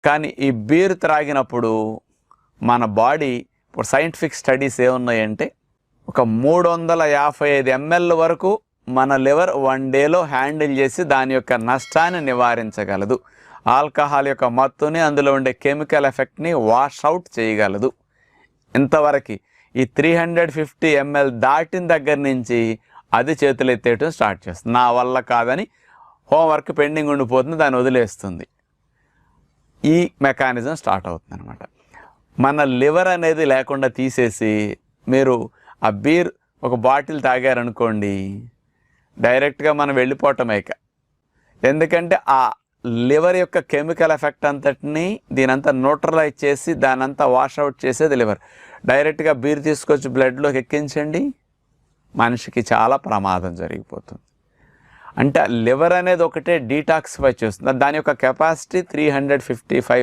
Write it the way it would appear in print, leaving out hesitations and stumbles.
కానీ ఈ బీర్ త్రాగినప్పుడు మన బాడీ, ఇప్పుడు సైంటిఫిక్ స్టడీస్ ఏమున్నాయంటే, ఒక 355 ml వరకు మన లివర్ 1 డేలో హ్యాండిల్ చేసి దాని యొక్క నష్టాన్ని నివారించగలదు. ఆల్కహాల్ యొక్క మత్తుని, అందులో ఉండే కెమికల్ ఎఫెక్ట్ని వాష్ అవుట్ చేయగలదు. ఇంతవరకు ఈ 350 ml దాటిన దగ్గర నుంచి అది చేతులు ఎత్తేయటం స్టార్ట్ చేస్తుంది. నా వల్ల కాదని హోంవర్క్ పెండింగ్ ఉండిపోతుంది, దాన్ని వదిలేస్తుంది. ఈ మెకానిజం స్టార్ట్ అవుతుంది అనమాట. మన లివర్ అనేది లేకుండా తీసేసి మీరు ఆ బీర్ ఒక బాటిల్ తాగారనుకోండి, డైరెక్ట్గా మనం వెళ్ళిపోవటమే. ఎందుకంటే ఆ లివర్ యొక్క కెమికల్ ఎఫెక్ట్ అంతటిని దీనంతా న్యూట్రలైజ్ చేసి దానంతా వాషౌట్ చేసేది లివర్. డైరెక్ట్గా బీర్ తీసుకొచ్చి బ్లడ్లోకి ఎక్కించండి, మనిషికి చాలా ప్రమాదం జరిగిపోతుంది. అంటే లివర్ అనేది ఒకటే డీటాక్సిఫై చేస్తుంది. దాని యొక్క కెపాసిటీ 355